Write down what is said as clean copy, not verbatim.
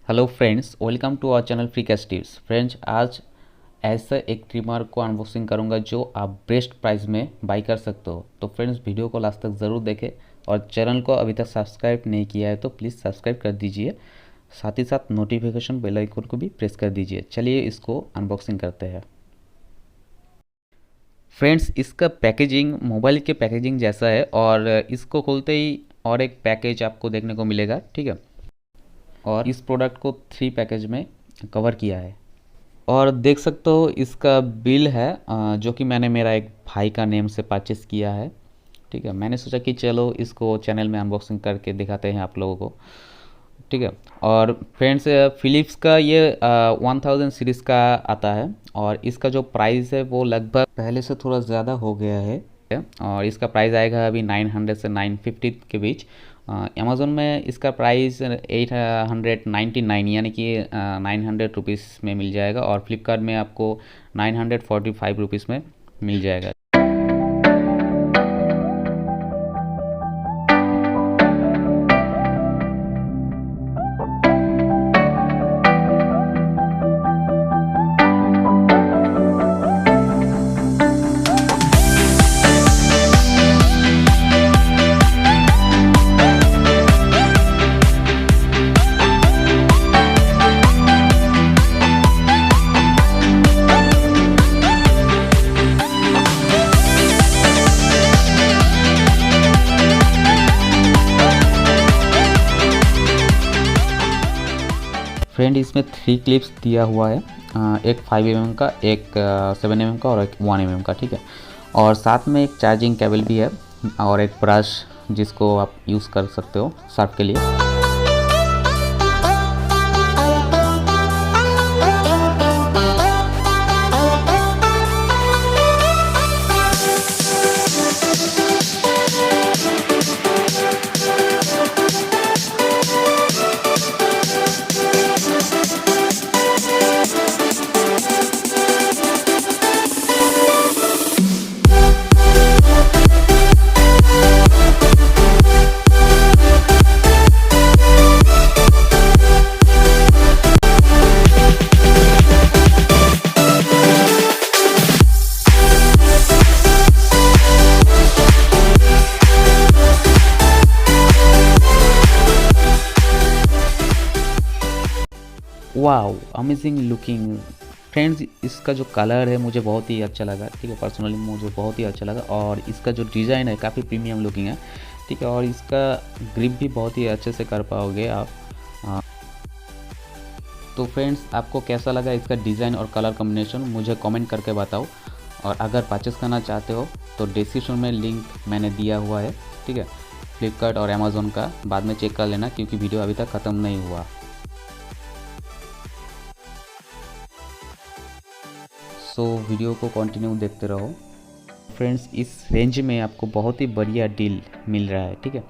Hello friends, welcome to our channel फ्रीकास्ट-टिप्स। Friends, आज ऐसा एक ट्रिमर को अनबॉक्सिंग करूंगा जो आप बेस्ट प्राइस में बाई कर सकते हो। तो फ्रेंड्स, वीडियो को लास्ट तक ज़रूर देखें और चैनल को अभी तक सब्सक्राइब नहीं किया है तो प्लीज़ सब्सक्राइब कर दीजिए। साथ ही साथ नोटिफिकेशन बेल आइकन को भी प्रेस कर दीजिए। चलिए इसको अनबॉक्सिंग करते हैं। फ्रेंड्स, इसका पैकेजिंग मोबाइल के पैकेजिंग जैसा है और इसको खोलते ही और एक पैकेज आपको देखने को मिलेगा, ठीक है। और इस प्रोडक्ट को 3 पैकेज में कवर किया है और देख सकते हो इसका बिल है जो कि मैंने मेरा एक भाई का नेम से परचेस किया है, ठीक है। मैंने सोचा कि चलो इसको चैनल में अनबॉक्सिंग करके दिखाते हैं आप लोगों को, ठीक है। और फ्रेंड्स, फिलिप्स का ये 1000 सीरीज़ का आता है और इसका जो प्राइस है वो लगभग पहले से थोड़ा ज़्यादा हो गया है और इसका प्राइस आएगा अभी 900 से 950 के बीच। अमेज़ोन में इसका प्राइस 899 यानी कि 900 रुपीज़ में मिल जाएगा और फ्लिपकार्ट में आपको 945 रुपीज़ में मिल जाएगा। फ्रेंड, इसमें 3 क्लिप्स दिया हुआ है, एक 5 mm का, एक 7 mm का और एक 1 mm का, ठीक है। और साथ में एक चार्जिंग केबल भी है और एक ब्रश जिसको आप यूज़ कर सकते हो सर्फ के लिए। Wow, amazing looking. फ्रेंड्स, इसका जो कलर है मुझे बहुत ही अच्छा लगा, ठीक है। पर्सनली मुझे बहुत ही अच्छा लगा और इसका जो डिज़ाइन है काफ़ी प्रीमियम लुकिंग है, ठीक है। और इसका ग्रिप भी बहुत ही अच्छे से कर पाओगे आप। तो फ्रेंड्स, आपको कैसा लगा इसका डिज़ाइन और कलर कॉम्बिनेशन मुझे कमेंट करके बताओ। और अगर परचेस करना चाहते हो तो डिस्क्रिप्शन में लिंक मैंने दिया हुआ है, ठीक है। फ्लिपकार्ट और अमेज़ोन का बाद में चेक कर लेना क्योंकि वीडियो अभी तक ख़त्म नहीं हुआ। सो वीडियो को कंटिन्यू देखते रहो। फ्रेंड्स, इस रेंज में आपको बहुत ही बढ़िया डील मिल रहा है, ठीक है।